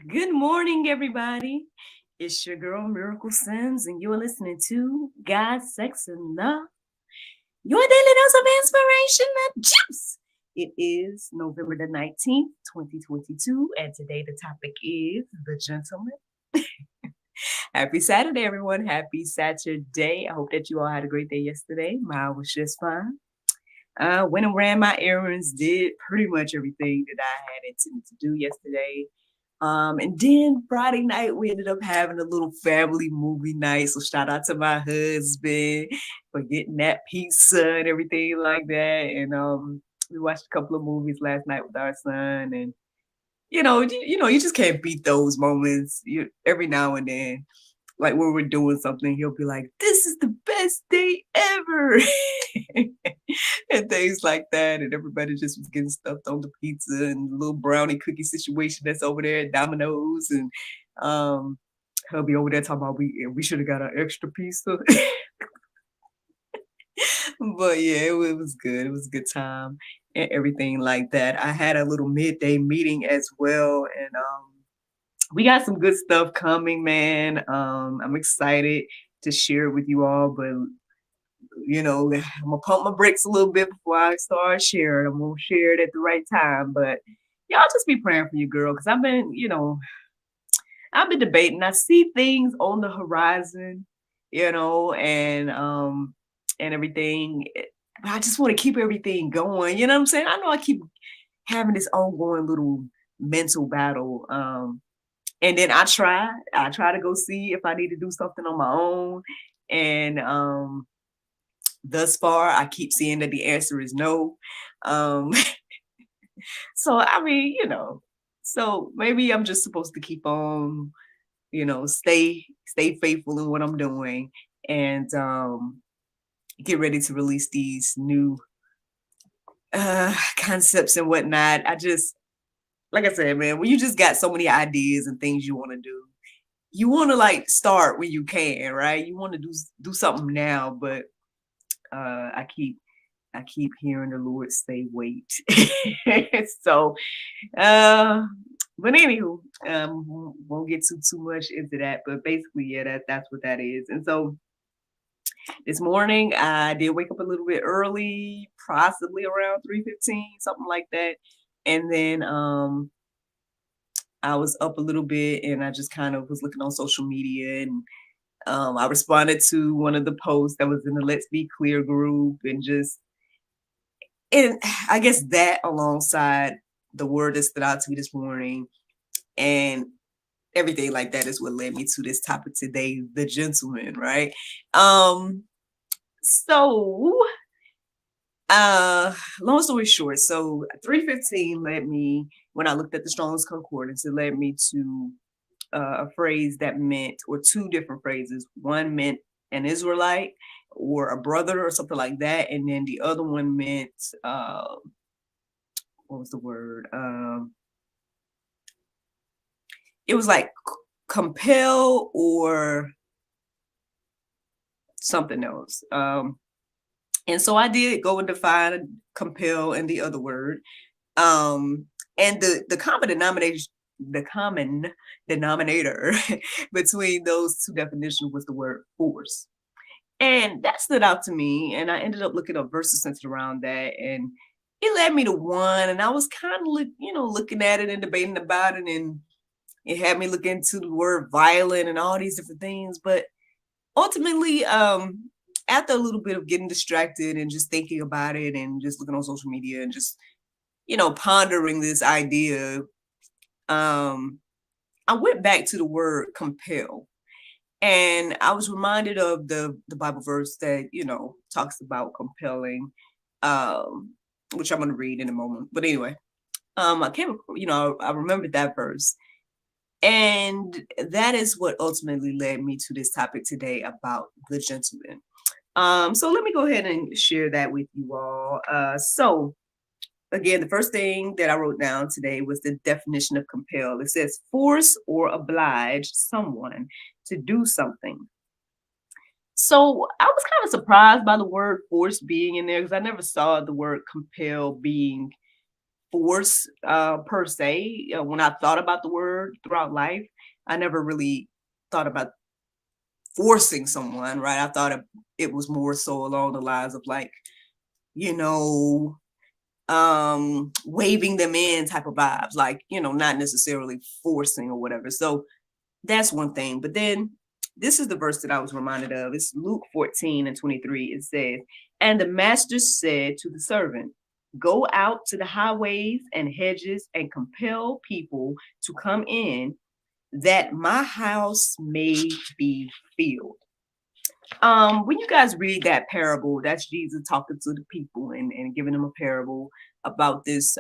Good morning, everybody. It's your girl Miracle Sims, and you're listening to God, Sex, and Love, your daily dose of inspiration and juice. It is November the 19th, 2022, and today the topic is the gentleman. Happy Saturday, everyone. Happy Saturday. I hope that you all had a great day yesterday. Mine was just fine. Went and ran my errands, did pretty much everything that I had intended to do yesterday. And then Friday night we ended up having a little family movie night. So shout out to my husband for getting that pizza and everything like that. And we watched a couple of movies last night with our son. And you just can't beat those moments. Every now and then, like when we're doing something, he'll be like, "This is the best day ever," and things like that. And everybody just was getting stuffed on the pizza and the little brownie cookie situation that's over there at Domino's, and um, he'll be over there talking about we should have got an extra pizza. But yeah, it was good. It was a good time and everything like that. I had a little midday meeting as well, and we got some good stuff coming, man. I'm excited to share it with you all, but I'm gonna pump my brakes a little bit before I start sharing. I'm gonna share it at the right time, but y'all just be praying for you, girl, because I've been debating. I see things on the horizon, and everything. But I just want to keep everything going. You know what I'm saying? I know I keep having this ongoing little mental battle. And then I try to go see if I need to do something on my own. And thus far, I keep seeing that the answer is no. Um, so I mean, so maybe I'm just supposed to keep on, stay faithful in what I'm doing, and get ready to release these new concepts and whatnot. Like I said, man, when you just got so many ideas and things you want to do, you want to like start when you can, right? You want to do something now, but I keep hearing the Lord say, "Wait." So, uh, but anywho, won't get too much into that. But basically, yeah, that's what that is. And so this morning, I did wake up a little bit early, possibly around 3:15, something like that. And then I was up a little bit, and I just kind of was looking on social media, and I responded to one of the posts that was in the Let's Be Clear group, and I guess that alongside the word that stood out to me this morning and everything like that is what led me to this topic today, the gentleman, right? Um, so long story short, so 3:15 led me, when I looked at the Strong's Concordance, it led me to a phrase that meant, or two different phrases. One meant an Israelite or a brother or something like that, and then the other one meant what was the word? It was like compel or something else. And so I did go and define compel and the other word. And the common denominator between those two definitions was the word force. And that stood out to me. And I ended up looking up verses centered around that. And it led me to one. And I was kind of, looking at it and debating about it. And it had me look into the word violent and all these different things. But ultimately, after a little bit of getting distracted and just thinking about it and just looking on social media and just, pondering this idea, I went back to the word compel. And I was reminded of the Bible verse that, talks about compelling, which I'm going to read in a moment. But anyway, I remembered that verse. And that is what ultimately led me to this topic today about the gentleman. So let me go ahead and share that with you all. So again, the first thing that I wrote down today was the definition of compel. It says force or oblige someone to do something. So I was kind of surprised by the word force being in there because I never saw the word compel being force per se. When I thought about the word throughout life, I never really thought about forcing someone, right? I thought it was more so along the lines of like, you know, waving them in type of vibes, like, not necessarily forcing or whatever. So that's one thing. But then this is the verse that I was reminded of. It's Luke 14:23. It says, "And the master said to the servant, go out to the highways and hedges and compel people to come in, that my house may be filled." When you guys read that parable, that's Jesus talking to the people and giving them a parable about this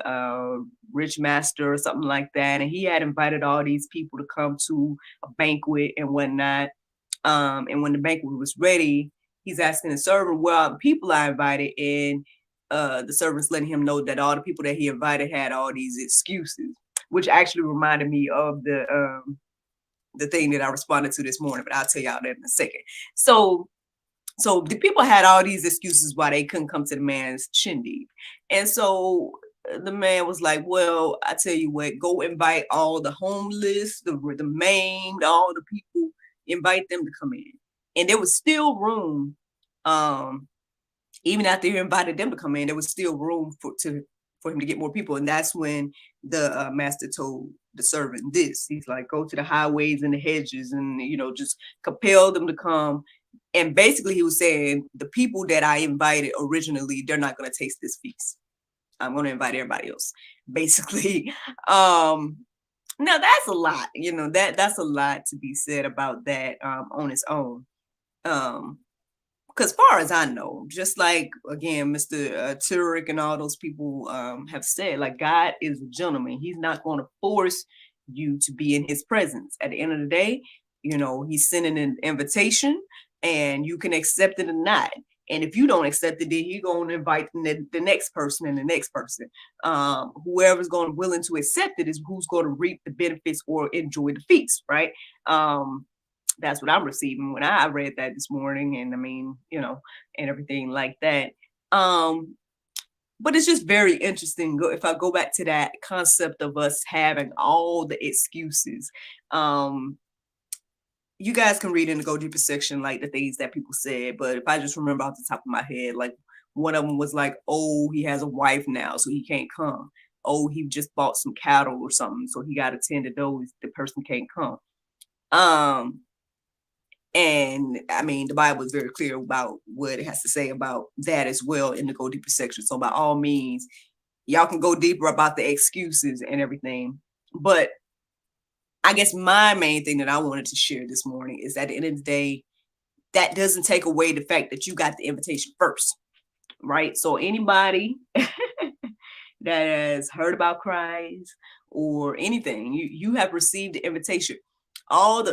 rich master or something like that. And he had invited all these people to come to a banquet and whatnot. And when the banquet was ready, he's asking the servant, "Well, all the people I invited?" And the servant's letting him know that all the people that he invited had all these excuses, which actually reminded me of the thing that I responded to this morning, but I'll tell y'all that in a second. So the people had all these excuses why they couldn't come to the man's shindig. And so the man was like, "Well, I tell you what, go invite all the homeless, the maimed, all the people, invite them to come in." And there was still room, even after he invited them to come in, there was still room for him to get more people. And that's when the master told the servant this. He's like, "Go to the highways and the hedges and, just compel them to come." And basically he was saying, the people that I invited originally, they're not going to taste this feast. I'm going to invite everybody else, basically. Now that's a lot, that's a lot to be said about that on its own. Because far as I know, just like, again, Mr. Turek and all those people have said, like, God is a gentleman. He's not going to force you to be in his presence. At the end of the day, he's sending an invitation and you can accept it or not. And if you don't accept it, then he's going to invite the next person and the next person. Whoever's willing to accept it is who's going to reap the benefits or enjoy the feast, right? That's what I'm receiving when I read that this morning. And I mean, and everything like that. But it's just very interesting. If I go back to that concept of us having all the excuses, you guys can read in the Go Deeper section, like the things that people said. But if I just remember off the top of my head, like one of them was like, "Oh, he has a wife now, so he can't come. Oh, he just bought some cattle or something, so he got to tend to those. The person can't come." And I mean, the Bible is very clear about what it has to say about that as well in the Go Deeper section. So by all means, y'all can go deeper about the excuses and everything. But I guess my main thing that I wanted to share this morning is, at the end of the day, that doesn't take away the fact that you got the invitation first, right? So anybody that has heard about Christ or anything, you have received the invitation. Oh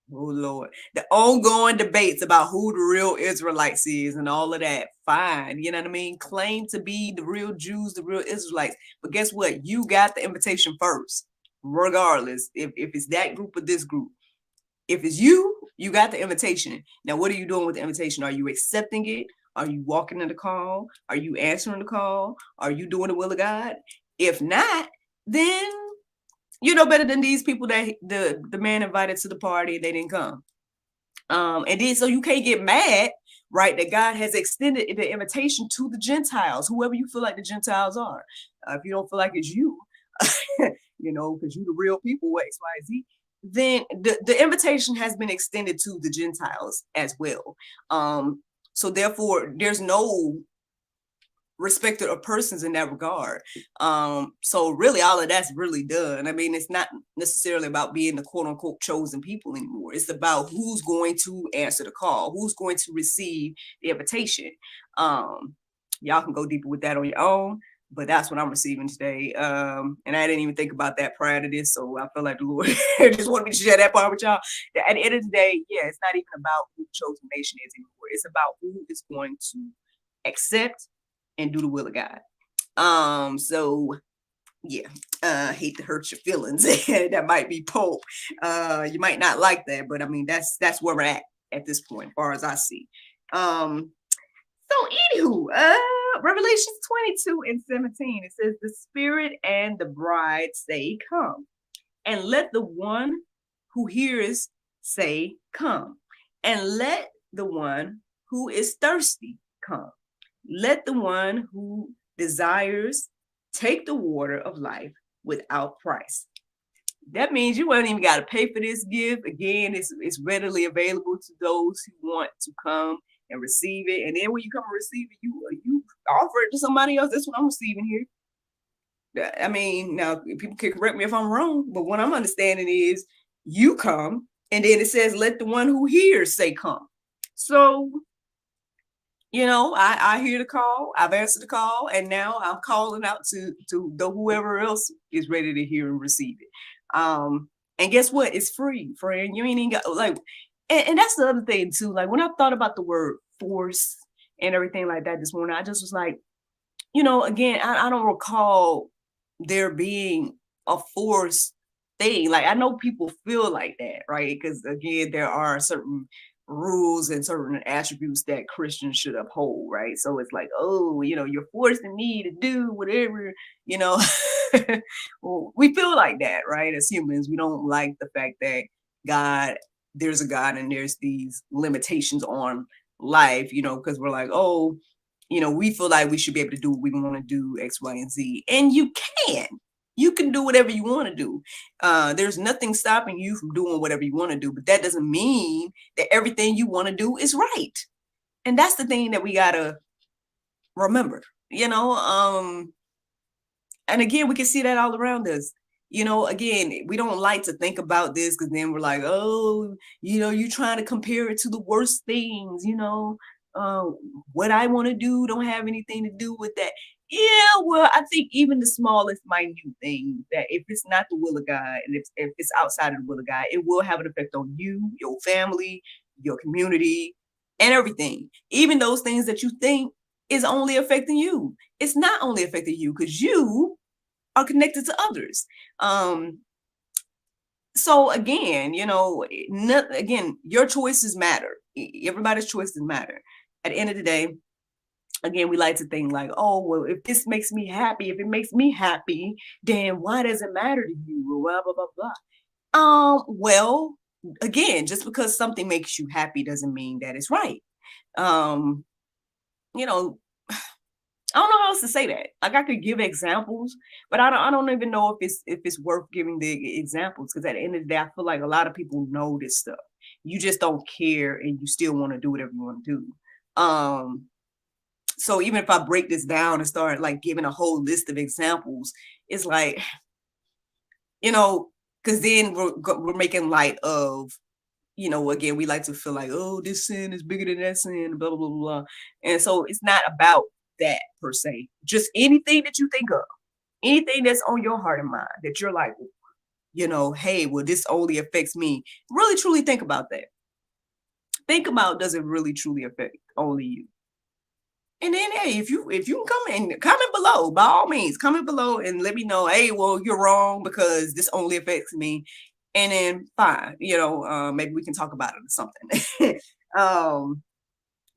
Lord, the ongoing debates about who the real Israelites is and all of that, fine, you know what I mean? Claim to be the real Jews, the real Israelites. But guess what? You got the invitation first, regardless if it's that group or this group. If it's you got the invitation. Now, what are you doing with the invitation? Are you accepting it? Are you walking in the call? Are you answering the call? Are you doing the will of God? If not, then you know better than these people that the man invited to the party, they didn't come. And then so you can't get mad, right, that God has extended the invitation to the Gentiles, whoever you feel like the Gentiles are. If you don't feel like it's you, because you the real people, X, Y, Z, then the invitation has been extended to the Gentiles as well. So therefore, there's no respected of persons in that regard. So really all of that's really done. I mean, it's not necessarily about being the quote unquote chosen people anymore. It's about who's going to answer the call, who's going to receive the invitation. Y'all can go deeper with that on your own, but that's what I'm receiving today. And I didn't even think about that prior to this, so I feel like the Lord just wanted me to share that part with y'all. At the end of the day, yeah, it's not even about who the chosen nation is anymore. It's about who is going to accept and do the will of God. So yeah, hate to hurt your feelings. That might be Pope. You might not like that, but I mean that's where we're at this point, as far as I see. So anywho, Revelation 22:17. It says, the Spirit and the bride say, come. And let the one who hears say, come. And let the one who is thirsty come. Let the one who desires take the water of life without price. That means you ain't even got to pay for this gift. Again, it's readily available to those who want to come and receive it. And then when you come and receive it, you offer it to somebody else. That's what I'm receiving here. I mean, now people can correct me if I'm wrong, but what I'm understanding is you come, and then it says, let the one who hears say come. So, I hear the call, I've answered the call, and now I'm calling out to the whoever else is ready to hear and receive it. And guess what? It's free, friend. You ain't even got and that's the other thing too. Like when I thought about the word force and everything like that this morning, I just was like, again, I don't recall there being a force thing. Like I know people feel like that, right? Because again, there are certain rules and certain attributes that Christians should uphold, right? So it's like, oh, you're forcing me to do whatever, you know. Well, we feel like that, right? As humans, we don't like the fact that there's a God and there's these limitations on life, because we're like, oh, we feel like we should be able to do what we want to do, X, Y, and Z. And you can. You can do whatever you want to do. There's nothing stopping you from doing whatever you want to do, but that doesn't mean that everything you want to do is right. And that's the thing that we got to remember, and again, we can see that all around us. Again, we don't like to think about this because then we're like, oh, you're trying to compare it to the worst things, what I want to do don't have anything to do with that. Yeah, well, I think even the smallest minute thing, that if it's not the will of God and if it's outside of the will of God, it will have an effect on you, your family, your community, and everything. Even those things that you think is only affecting you. It's not only affecting you because you are connected to others. So again, again, your choices matter. Everybody's choices matter. At the end of the day, again, we like to think like, oh, well, if this makes me happy, if it makes me happy, then why does it matter to you? Blah, blah, blah, blah. Well, again, just because something makes you happy doesn't mean that it's right. I don't know how else to say that. Like I could give examples, but I don't even know if it's worth giving the examples, because at the end of the day, I feel like a lot of people know this stuff. You just don't care, and you still want to do whatever you want to do. So even if I break this down and start like giving a whole list of examples, it's like, because then we're making light of, again, we like to feel like, oh, this sin is bigger than that sin, blah, blah, blah, blah. And so it's not about that per se. Just anything that you think of, anything that's on your heart and mind that you're like, hey, well, this only affects me. Really, truly think about that. Think about, does it really, truly affect only you? And then, hey, if you can comment below, by all means, comment below and let me know, hey, well, you're wrong because this only affects me. And then fine, maybe we can talk about it or something.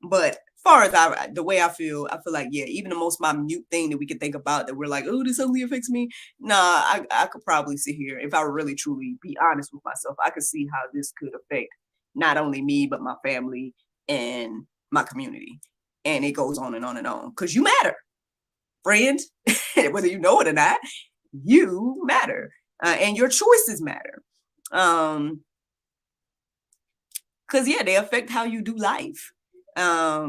But far as the way I feel like, yeah, even the most minute thing that we can think about that we're like, oh, this only affects me. Nah, I could probably sit here, if I really truly be honest with myself, I could see how this could affect not only me, but my family and my community. And it goes on and on and on, because you matter, friend. Whether you know it or not, you matter, and your choices matter. Because yeah, they affect how you do life. I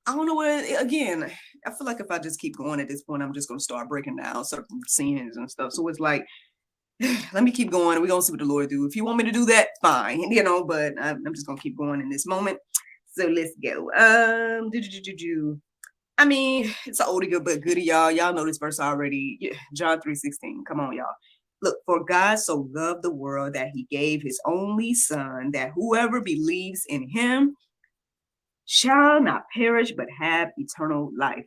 don't know what, again, I feel like if I just keep going at this point, I'm just going to start breaking down certain scenes and stuff. So it's like, let me keep going. We're going to see what the Lord do. If you want me to do that, fine, but I'm just going to keep going in this moment. So let's go. I mean, it's an oldie good but goodie, y'all. Y'all know this verse already. Yeah, John 3:16. Come on, y'all. Look, for God so loved the world that he gave his only son, that whoever believes in him shall not perish but have eternal life.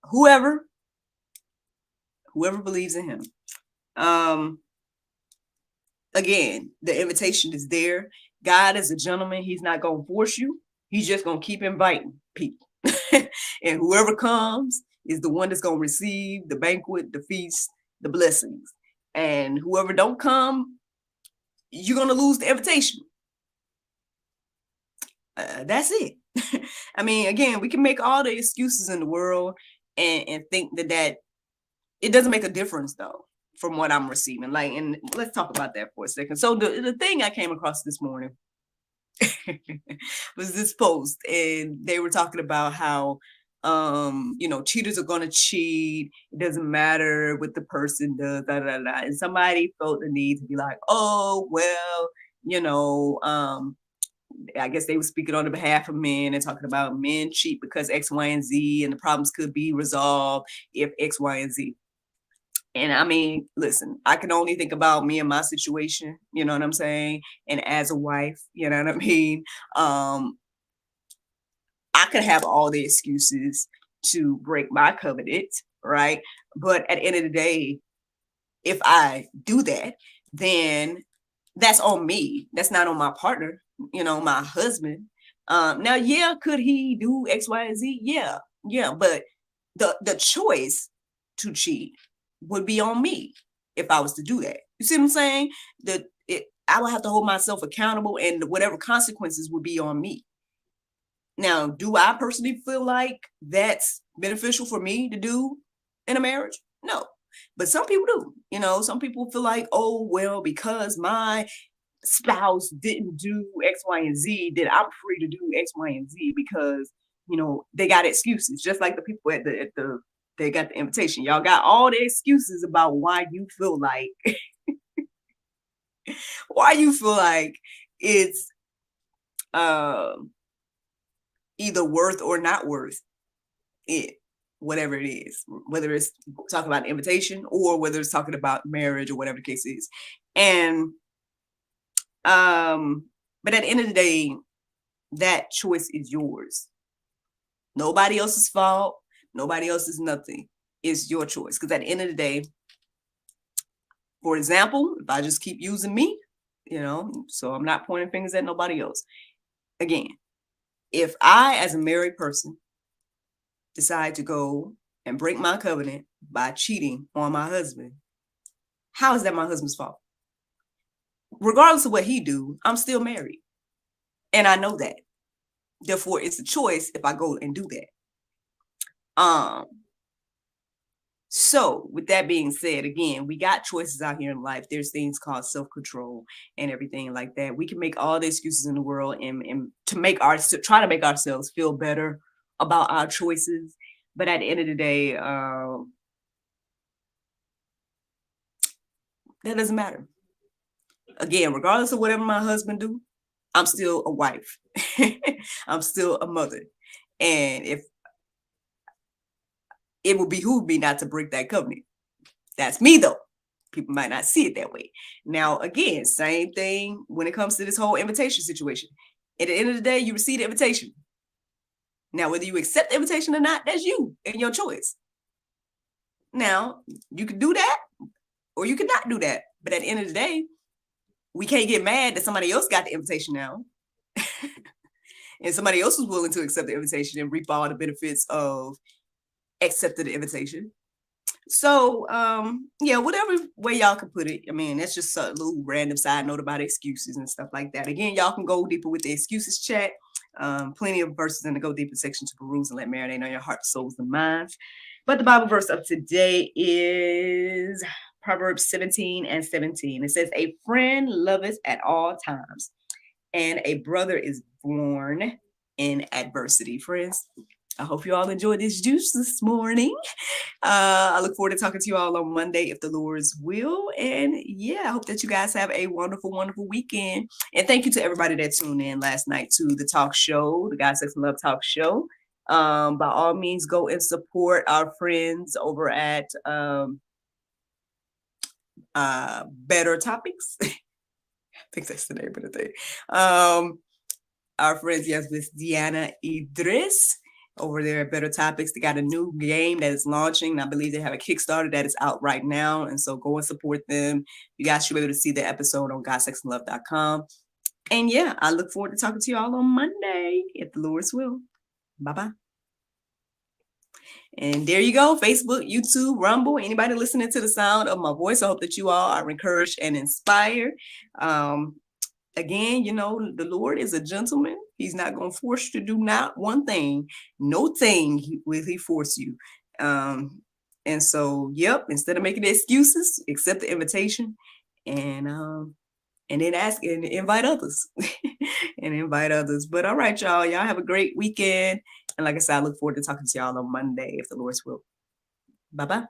Whoever believes in him. Again, the invitation is there. God is a gentleman. He's not going to force you. He's just going to keep inviting people. And whoever comes is the one that's going to receive the banquet, the feast, the blessings. And whoever don't come, you're going to lose the invitation. That's it. I mean, again, we can make all the excuses in the world and think that it doesn't make a difference though from what I'm receiving. Like, and let's talk about that for a second. So the thing I came across this morning was this post, and they were talking about how cheaters are gonna cheat. It doesn't matter what the person does, and somebody felt the need to be like, oh well, I guess they were speaking on the behalf of men and talking about men cheat because X, Y, and Z, and the problems could be resolved if X, Y, and Z. And I mean, listen, I can only think about me and my situation, you know what I'm saying? And as a wife, you know what I mean? I could have all the excuses to break my covenant, right? But at the end of the day, if I do that, then that's on me. That's not on my partner, my husband. Now, yeah, could he do X, Y, and Z? Yeah. But the choice to cheat would be on me if I was to do that. You see what I'm saying? I would have to hold myself accountable, and whatever consequences would be on me. Now, do I personally feel like that's beneficial for me to do in a marriage? No. But some people do. Some people feel like, oh, well, because my spouse didn't do X, Y, and Z, then I'm free to do X, Y, and Z because, they got excuses, just like the people they got the invitation. Y'all got all the excuses about why you feel like it's either worth or not worth it, whatever it is, whether it's talking about invitation or whether it's talking about marriage or whatever the case is. And but at the end of the day, that choice is yours. Nobody else's fault. Nobody else's nothing. It's your choice. Because at the end of the day, for example, if I just keep using me, so I'm not pointing fingers at nobody else. Again, if I, as a married person, decide to go and break my covenant by cheating on my husband, how is that my husband's fault? Regardless of what he do, I'm still married. And I know that. Therefore, it's a choice if I go and do that. So with that being said, again, we got choices out here in life. There's things called self-control and everything like that. We can make all the excuses in the world and to try to make ourselves feel better about our choices. But at the end of the day, that doesn't matter. Again, regardless of whatever my husband do, I'm still a wife. I'm still a mother. And if it would behoove me not to break that covenant. That's me though. People might not see it that way. Now, again, same thing when it comes to this whole invitation situation. At the end of the day, you receive the invitation. Now, whether you accept the invitation or not, that's you and your choice. Now, you can do that or you can not do that. But at the end of the day, we can't get mad that somebody else got the invitation now. And somebody else was willing to accept the invitation and reap all the benefits of accepting the invitation. So, whatever way y'all can put it. I mean, that's just a little random side note about excuses and stuff like that. Again, y'all can go deeper with the excuses chat. Plenty of verses in the Go Deeper section to peruse and let marinate on your heart, souls, and minds. But the Bible verse of today is Proverbs 17:17. It says, a friend loveth at all times, and a brother is born in adversity. Friends, I hope you all enjoyed this juice this morning. I look forward to talking to you all on Monday, if the Lord's will. And I hope that you guys have a wonderful, wonderful weekend. And thank you to everybody that tuned in last night to the talk show, the God, Sex, and Love talk show. By all means, go and support our friends over at Better Topics. I think that's the name of the thing. Our friends, yes, Miss Deanna Idris over there at Better Topics. They got a new game that is launching. I believe they have a Kickstarter that is out right now. And so go and support them. You guys should be able to see the episode on GodSexAndLove.com. And I look forward to talking to you all on Monday, if the Lord's will. Bye-bye. And there you go, Facebook, YouTube, Rumble, anybody listening to the sound of my voice. I hope that you all are encouraged and inspired. Again, the Lord is a gentleman. He's not going to force you to do not one thing. No thing will he force you. And so, instead of making excuses, accept the invitation and then ask and invite others and invite others. But all right, y'all have a great weekend. And like I said, I look forward to talking to y'all on Monday if the Lord's will. Bye-bye.